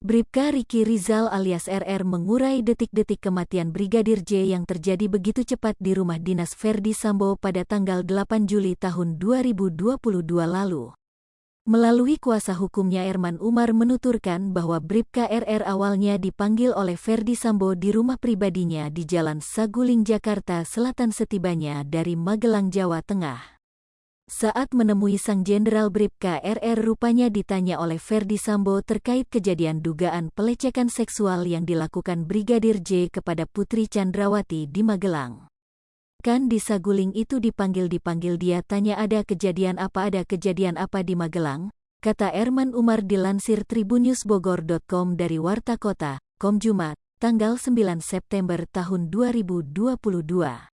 Bribka Riki Rizal alias RR mengurai detik-detik kematian Brigadir J yang terjadi begitu cepat di rumah dinas Ferdy Sambo pada tanggal 8 Juli tahun 2022 lalu. Melalui kuasa hukumnya Erman Umar menuturkan bahwa Bribka RR awalnya dipanggil oleh Ferdy Sambo di rumah pribadinya di Jalan Saguling, Jakarta Selatan setibanya dari Magelang, Jawa Tengah. Saat menemui sang Jenderal Bribka RR rupanya ditanya oleh Ferdy Sambo terkait kejadian dugaan pelecehan seksual yang dilakukan Brigadir J kepada Putri Chandrawati di Magelang. Kan di Saguling itu dipanggil dia tanya ada kejadian apa di Magelang, kata Erman Umar dilansir tribunnews.bogor.com dari Warta Kota, Jumat, tanggal 9 September tahun 2022.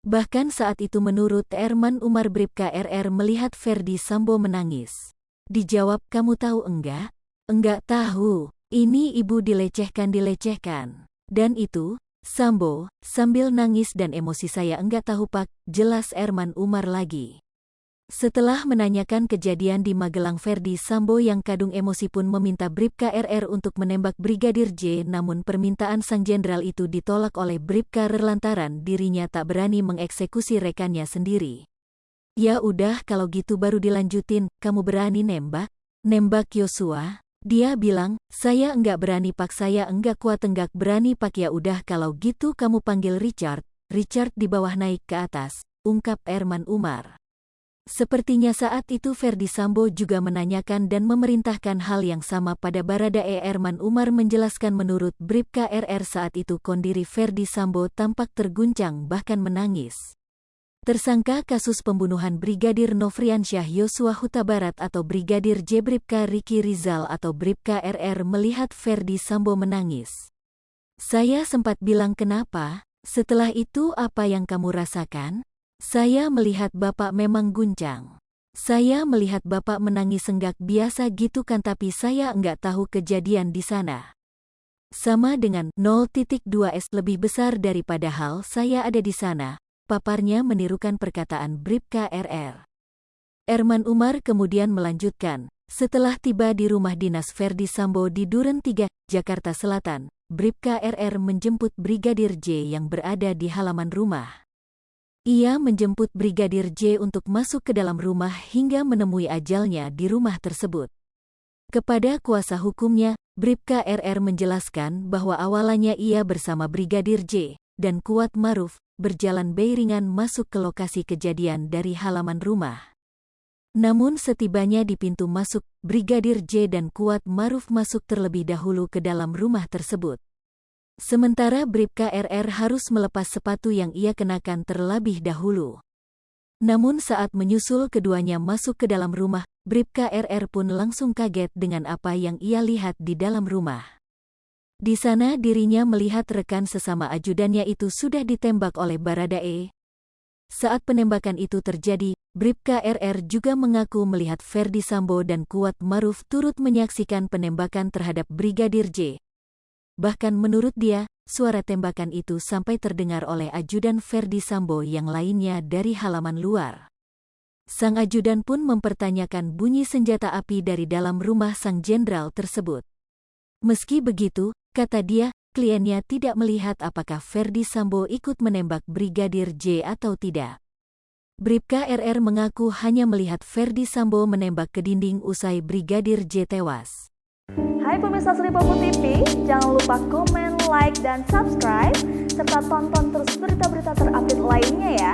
Bahkan saat itu menurut Erman Umar Bribka RR melihat Ferdy Sambo menangis. Dijawab, kamu tahu enggak? Enggak tahu, ini ibu dilecehkan. Dan itu, Sambo, sambil nangis dan emosi saya enggak tahu pak, jelas Erman Umar lagi. Setelah menanyakan kejadian di Magelang, Ferdy Sambo yang kadung emosi pun meminta Bribka RR untuk menembak Brigadir J, namun permintaan sang jenderal itu ditolak oleh Bribka RR lantaran dirinya tak berani mengeksekusi rekannya sendiri. Ya udah kalau gitu baru dilanjutin, kamu berani nembak Yosua? Dia bilang, saya enggak berani pak, saya enggak kuat enggak berani pak. Ya udah kalau gitu kamu panggil Richard di bawah naik ke atas, ungkap Erman Umar. Sepertinya saat itu Ferdy Sambo juga menanyakan dan memerintahkan hal yang sama pada Baradae. Erman Umar menjelaskan menurut Bribka RR saat itu kondisi Ferdy Sambo tampak terguncang bahkan menangis. Tersangka kasus pembunuhan Brigadir Nofriansyah Yosua Huta Barat atau Brigadir J Bribka Riki Rizal atau Bribka RR melihat Ferdy Sambo menangis. Saya sempat bilang kenapa? Setelah itu apa yang kamu rasakan? Saya melihat Bapak memang guncang. Saya melihat Bapak menangis senggak biasa gitu kan, tapi saya enggak tahu kejadian di sana. Sama dengan 0.2S lebih besar daripada hal saya ada di sana, paparnya menirukan perkataan Bribka RR. Erman Umar kemudian melanjutkan, setelah tiba di rumah dinas Ferdy Sambo di Duren 3, Jakarta Selatan, Bribka RR menjemput Brigadir J yang berada di halaman rumah. Ia menjemput Brigadir J untuk masuk ke dalam rumah hingga menemui ajalnya di rumah tersebut. Kepada kuasa hukumnya, Bribka RR menjelaskan bahwa awalannya ia bersama Brigadir J dan Kuat Maruf berjalan beriringan masuk ke lokasi kejadian dari halaman rumah. Namun setibanya di pintu masuk, Brigadir J dan Kuat Maruf masuk terlebih dahulu ke dalam rumah tersebut. Sementara Bribka RR harus melepas sepatu yang ia kenakan terlebih dahulu. Namun saat menyusul keduanya masuk ke dalam rumah, Bribka RR pun langsung kaget dengan apa yang ia lihat di dalam rumah. Di sana dirinya melihat rekan sesama ajudannya itu sudah ditembak oleh Baradae. Saat penembakan itu terjadi, Bribka RR juga mengaku melihat Ferdy Sambo dan Kuat Maruf turut menyaksikan penembakan terhadap Brigadir J. Bahkan menurut dia, suara tembakan itu sampai terdengar oleh ajudan Ferdy Sambo yang lainnya dari halaman luar. Sang ajudan pun mempertanyakan bunyi senjata api dari dalam rumah sang jenderal tersebut. Meski begitu, kata dia, kliennya tidak melihat apakah Ferdy Sambo ikut menembak Brigadir J atau tidak. Bribka RR mengaku hanya melihat Ferdy Sambo menembak ke dinding usai Brigadir J tewas. Hai pemirsa Sri Popo TV, jangan lupa komen, like, dan subscribe, serta tonton terus berita-berita terupdate lainnya ya.